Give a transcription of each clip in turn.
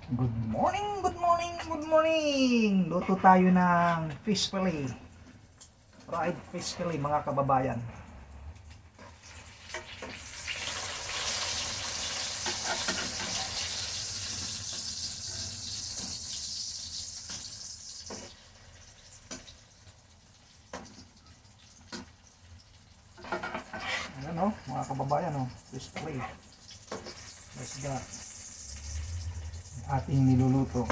Good morning, good morning, good morning! Luto tayo ng fish fillet. Fried fish fillet mga kababayan. Ayan o, mga kababayan o, fish fillet. Let's go. Ating niluluto.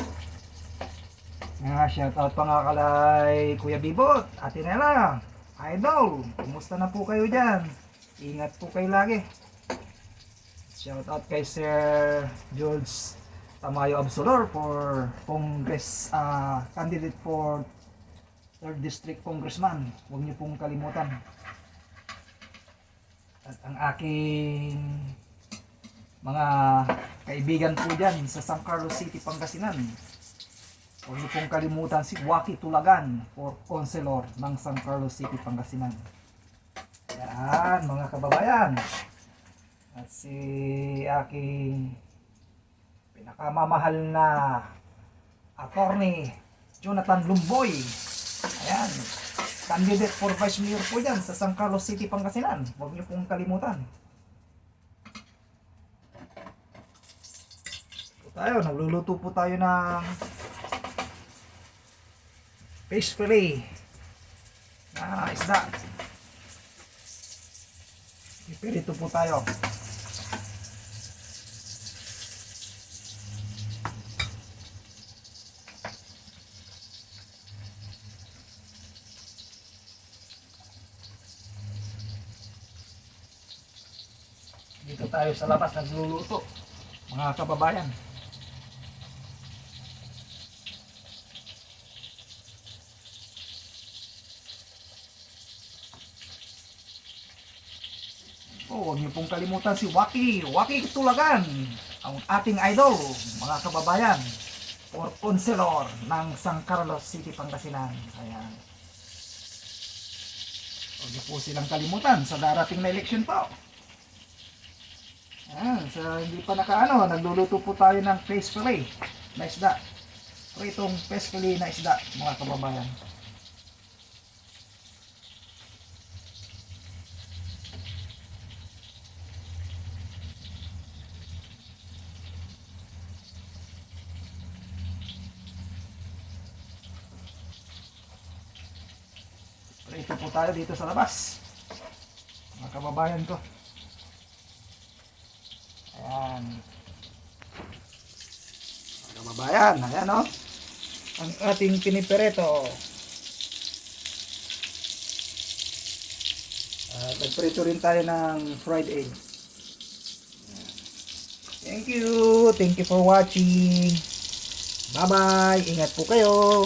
Shoutout pa nga kalay Kuya Bibot, Ate Nela, Idol, kumusta na po kayo dyan? Ingat po kayo lagi. Shoutout kay Sir George Tamayo Absolor for Congress candidate for 3rd District Congressman. Huwag niyo pong kalimutan. At ang aking mga kaibigan po dyan sa San Carlos City, Pangasinan, huwag niyo pong kalimutan si Waki Tulagan for Councilor ng San Carlos City, Pangasinan. Yan mga kababayan. At si aking pinakamamahal na attorney Jonathan Lumboy. Ayan, candidate for Vice Mayor po dyan sa San Carlos City, Pangasinan. Huwag niyo pong kalimutan. Nagluluto po tayo ng fish fillet na isda. Ipirito po tayo. Dito tayo sa labas nagluluto, mga kababayan. Huwag niyo pong kalimutan si Waki Tulagan, ang ating idol, mga kababayan, or councilor ng San Carlos City, Pangasinan. Ayan. Huwag niyo po silang kalimutan sa darating na eleksyon po. Ayan, sa hindi pa nagluluto po tayo ng fish fillet na isda. Pritong fish fillet na isda, mga kababayan. Ito po tayo dito sa labas, mga kababayan ko. Ayan, mga kababayan, ayan o, ang ating piniperito. Nagprito rin tayo ng fried egg. Thank you for watching. Bye bye, ingat po kayo.